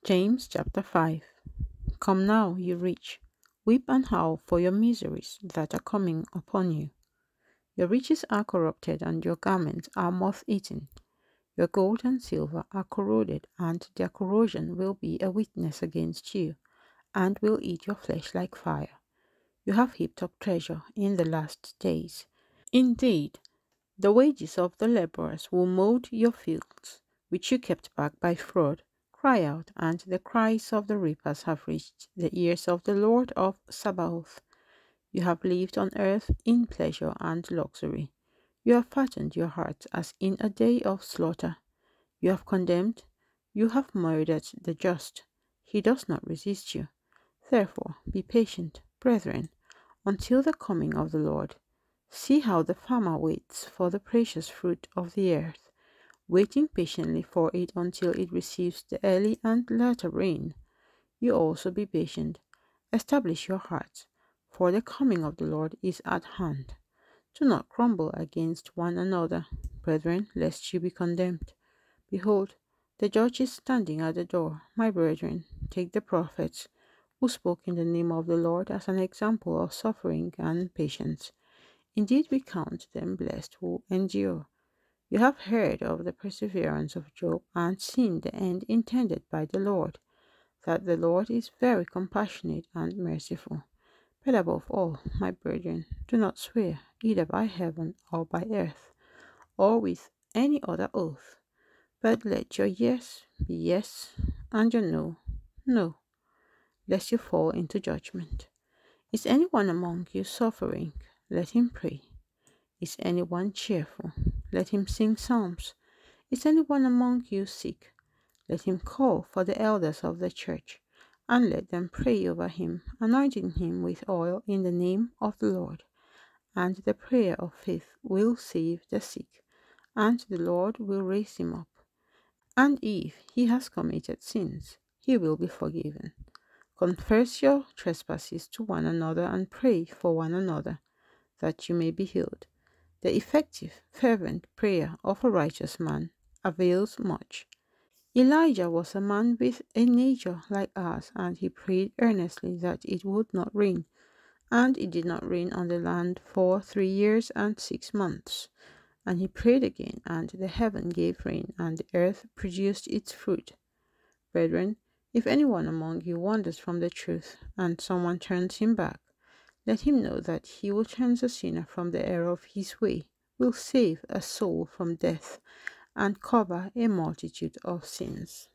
James chapter 5. Come now, you rich, weep and howl for your miseries that are coming upon you. Your riches are corrupted, and your garments are moth-eaten. Your gold and silver are corroded, and their corrosion will be a witness against you, and will eat your flesh like fire. You have heaped up treasure in the last days. Indeed, the wages of the laborers who mowed your fields, which you kept back by fraud, cry out, and the cries of the reapers have reached the ears of the Lord of Sabaoth. You have lived on earth in pleasure and luxury. You have fattened your hearts as in a day of slaughter. You have condemned, you have murdered the just. He does not resist you. Therefore, be patient, brethren, until the coming of the Lord. See how the farmer waits for the precious fruit of the earth, waiting patiently for it until it receives the early and latter rain. You also be patient. Establish your hearts, for the coming of the Lord is at hand. Do not grumble against one another, brethren, lest you be condemned. Behold, the judge is standing at the door. My brethren, take the prophets who spoke in the name of the Lord as an example of suffering and patience. Indeed, we count them blessed who endure. You have heard of the perseverance of Job and seen the end intended by the Lord, that the Lord is very compassionate and merciful. But above all, my brethren, do not swear either by heaven or by earth, or with any other oath, but let your yes be yes, and your no, no, lest you fall into judgment. Is anyone among you suffering? Let him pray. Is anyone cheerful? Let him sing psalms. Is anyone among you sick? Let him call for the elders of the church, and let them pray over him, anointing him with oil in the name of the Lord. And the prayer of faith will save the sick, and the Lord will raise him up. And if he has committed sins, he will be forgiven. Confess your trespasses to one another and pray for one another, that you may be healed. The effective, fervent prayer of a righteous man avails much. Elijah was a man with a nature like ours, and he prayed earnestly that it would not rain. And it did not rain on the land for 3 years and 6 months. And he prayed again, and the heaven gave rain, and the earth produced its fruit. Brethren, if anyone among you wanders from the truth, and someone turns him back, let him know that he who turns a sinner from the error of his way will save a soul from death and cover a multitude of sins.